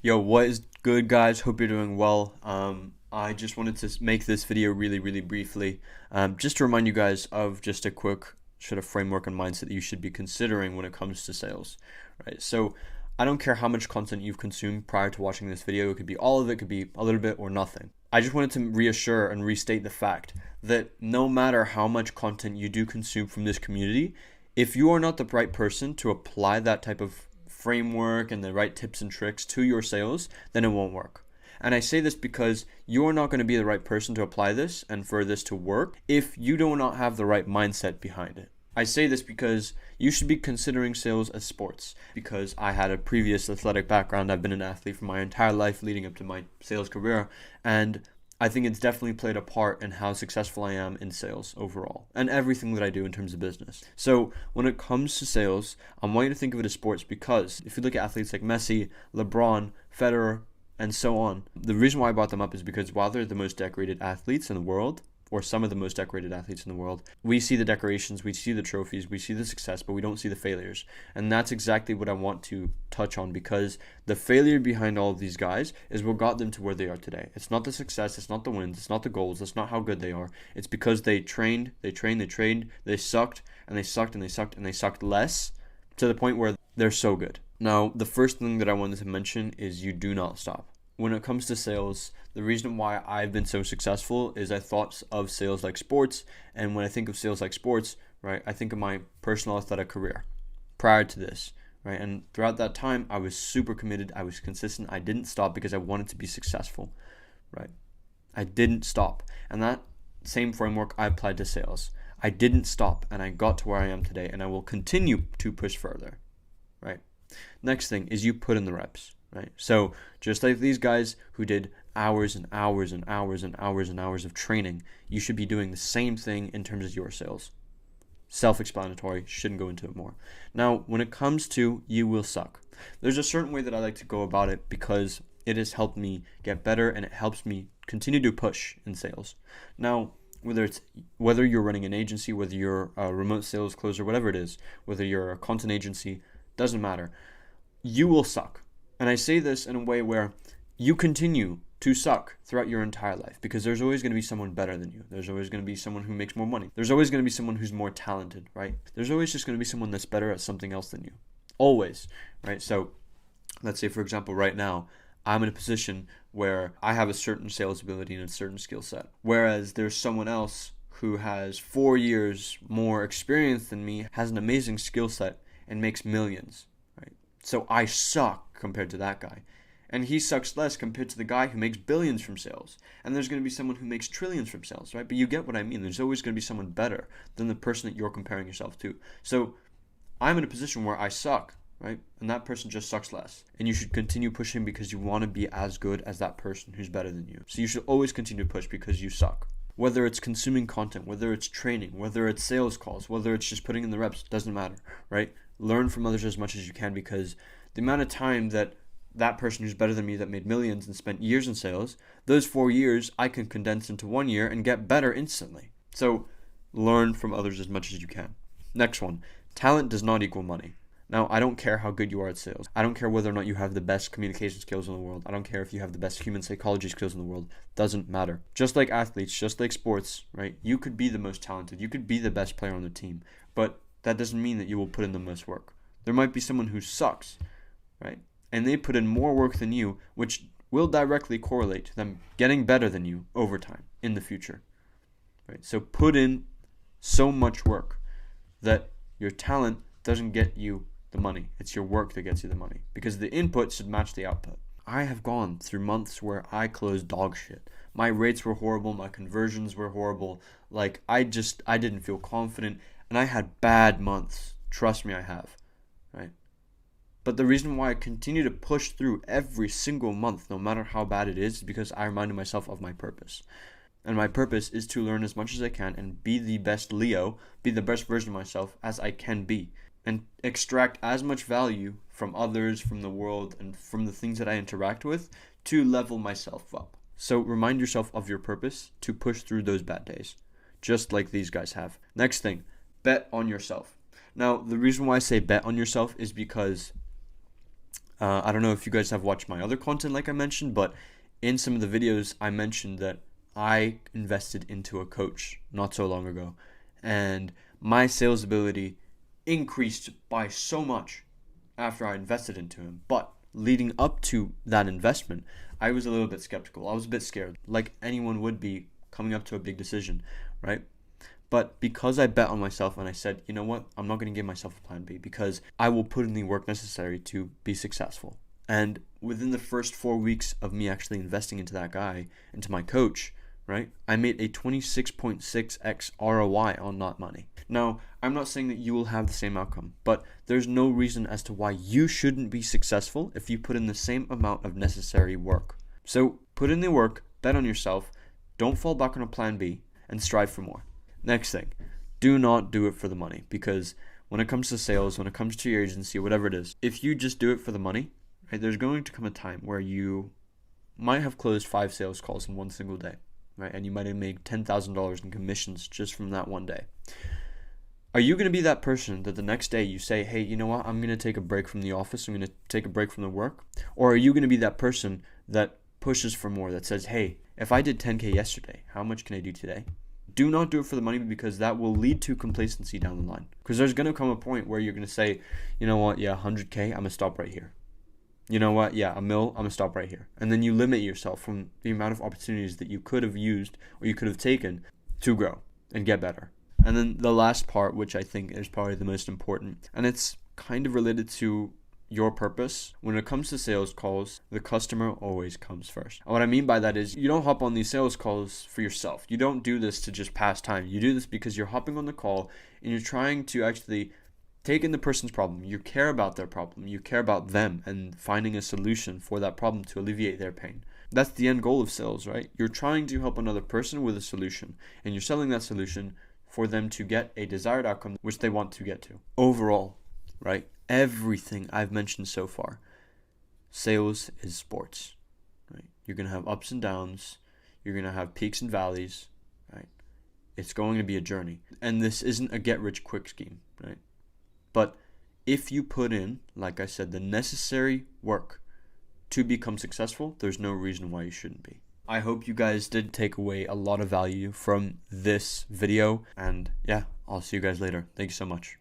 Yo, what is good, guys? Hope you're doing well. I just wanted to make this video really briefly, just to remind you guys of just a quick sort of framework and mindset that you should be considering when it comes to sales, right? So I don't care how much content you've consumed prior to watching this video. It could be all of it, could be a little bit or nothing. I just wanted to reassure and restate the fact that no matter how much content you do consume from this community, if you are not the right person to apply that type of framework and the right tips and tricks to your sales, then it won't work. And I say this because you're not going to be the right person to apply this and for this to work if you do not have the right mindset behind it. I say this because you should be considering sales as sports. Because I had a previous athletic background, I've been an athlete for my entire life leading up to my sales career, and I think it's definitely played a part in how successful I am in sales overall and everything that I do in terms of business. So when it comes to sales, I want you to think of it as sports because if you look at athletes like Messi, LeBron, Federer, and so on, the reason why I brought them up is because while they're the most decorated athletes in the world, or some of the most decorated athletes in the world, we see the decorations, we see the trophies, we see the success, but we don't see the failures. And that's exactly what I want to touch on because the failure behind all of these guys is what got them to where they are today. It's not the success, it's not the wins, it's not the goals, it's not how good they are. It's because they trained, they sucked, and they sucked, and they sucked, and they sucked less to the point where they're so good. Now, the first thing that I wanted to mention is you do not stop. When it comes to sales, the reason why I've been so successful is I thought of sales like sports. And when I think of sales like sports, right, I think of my personal athletic career prior to this, right? And throughout that time, I was super committed. I was consistent. I didn't stop because I wanted to be successful, right? I didn't stop. And that same framework I applied to sales. I didn't stop and I got to where I am today and I will continue to push further, right? Next thing is you put in the reps. Right. So just like these guys who did hours and hours and hours and hours and hours of training, you should be doing the same thing in terms of your sales. Self-explanatory, shouldn't go into it more. Now, when it comes to you will suck, there's a certain way that I like to go about it because it has helped me get better and it helps me continue to push in sales. Now, whether you're running an agency, whether you're a remote sales closer, whatever it is, whether you're a content agency, doesn't matter. You will suck. And I say this in a way where you continue to suck throughout your entire life because there's always going to be someone better than you. There's always going to be someone who makes more money. There's always going to be someone who's more talented, right? There's always just going to be someone that's better at something else than you. Always, right? So let's say, for example, right now, I'm in a position where I have a certain sales ability and a certain skill set, whereas there's someone else who has 4 years more experience than me, has an amazing skill set, and makes millions, right? So I suck compared to that guy. And he sucks less compared to the guy who makes billions from sales. And there's going to be someone who makes trillions from sales, right? But you get what I mean. There's always going to be someone better than the person that you're comparing yourself to. So I'm in a position where I suck, right? And that person just sucks less. And you should continue pushing because you want to be as good as that person who's better than you. So you should always continue to push because you suck. Whether it's consuming content, whether it's training, whether it's sales calls, whether it's just putting in the reps, doesn't matter, right? Learn from others as much as you can because the amount of time that person who's better than me that made millions and spent years in sales, those 4 years I can condense into 1 year and get better instantly. So learn from others as much as you can. Next one, talent does not equal money. Now, I don't care how good you are at sales. I don't care whether or not you have the best communication skills in the world. I don't care if you have the best human psychology skills in the world. Doesn't matter. Just like athletes, just like sports, right? You could be the most talented. You could be the best player on the team. But that doesn't mean that you will put in the most work. There might be someone who sucks, right? And they put in more work than you, which will directly correlate to them getting better than you over time in the future, right? So put in so much work that your talent doesn't get you the money. It's your work that gets you the money because the input should match the output. I have gone through months where I closed dog shit. My rates were horrible. My conversions were horrible. Like I didn't feel confident and I had bad months. Trust me, I have, right? But the reason why I continue to push through every single month, no matter how bad it is because I reminded myself of my purpose. And my purpose is to learn as much as I can and be the best Leo, be the best version of myself as I can be. And extract as much value from others, from the world, and from the things that I interact with to level myself up. So remind yourself of your purpose to push through those bad days, just like these guys have. Next thing, bet on yourself. Now, the reason why I say bet on yourself is because I don't know if you guys have watched my other content like I mentioned, but in some of the videos I mentioned that I invested into a coach not so long ago, and my sales ability increased by so much after I invested into him. But leading up to that investment, I was a little bit skeptical. I was a bit scared, like anyone would be coming up to a big decision, right? But because I bet on myself and I said, you know what, I'm not going to give myself a plan B because I will put in the work necessary to be successful. And within the first 4 weeks of me actually investing into that guy, into my coach, right, I made a 26.6x ROI on that money. Now, I'm not saying that you will have the same outcome, but there's no reason as to why you shouldn't be successful if you put in the same amount of necessary work. So put in the work, bet on yourself, don't fall back on a plan B, and strive for more. Next thing, do not do it for the money, because when it comes to sales, when it comes to your agency, whatever it is, if you just do it for the money, right, there's going to come a time where you might have closed 5 sales calls in one single day, right, and you might have made $10,000 in commissions just from that one day. Are you going to be that person that the next day you say, hey, you know what, I'm going to take a break from the office, I'm going to take a break from the work? Or are you going to be that person that pushes for more, that says, hey, if I did 10K yesterday, how much can I do today? Do not do it for the money, because that will lead to complacency down the line. Because there's going to come a point where you're going to say, you know what, yeah, 100K, I'm going to stop right here. You know what, yeah, $1 million, I'm going to stop right here. And then you limit yourself from the amount of opportunities that you could have used or you could have taken to grow and get better. And then the last part, which I think is probably the most important, and it's kind of related to your purpose. When it comes to sales calls, the customer always comes first. And what I mean by that is you don't hop on these sales calls for yourself. You don't do this to just pass time. You do this because you're hopping on the call and you're trying to actually take in the person's problem. You care about their problem. You care about them and finding a solution for that problem to alleviate their pain. That's the end goal of sales, right? You're trying to help another person with a solution, and you're selling that solution for them to get a desired outcome which they want to get to. Overall, right? Everything I've mentioned so far, sales is sports, right? You're going to have ups and downs. You're going to have peaks and valleys, right? It's going to be a journey. And this isn't a get-rich-quick scheme, right? But if you put in, like I said, the necessary work to become successful, there's no reason why you shouldn't be. I hope you guys did take away a lot of value from this video. And yeah, I'll see you guys later. Thank you so much.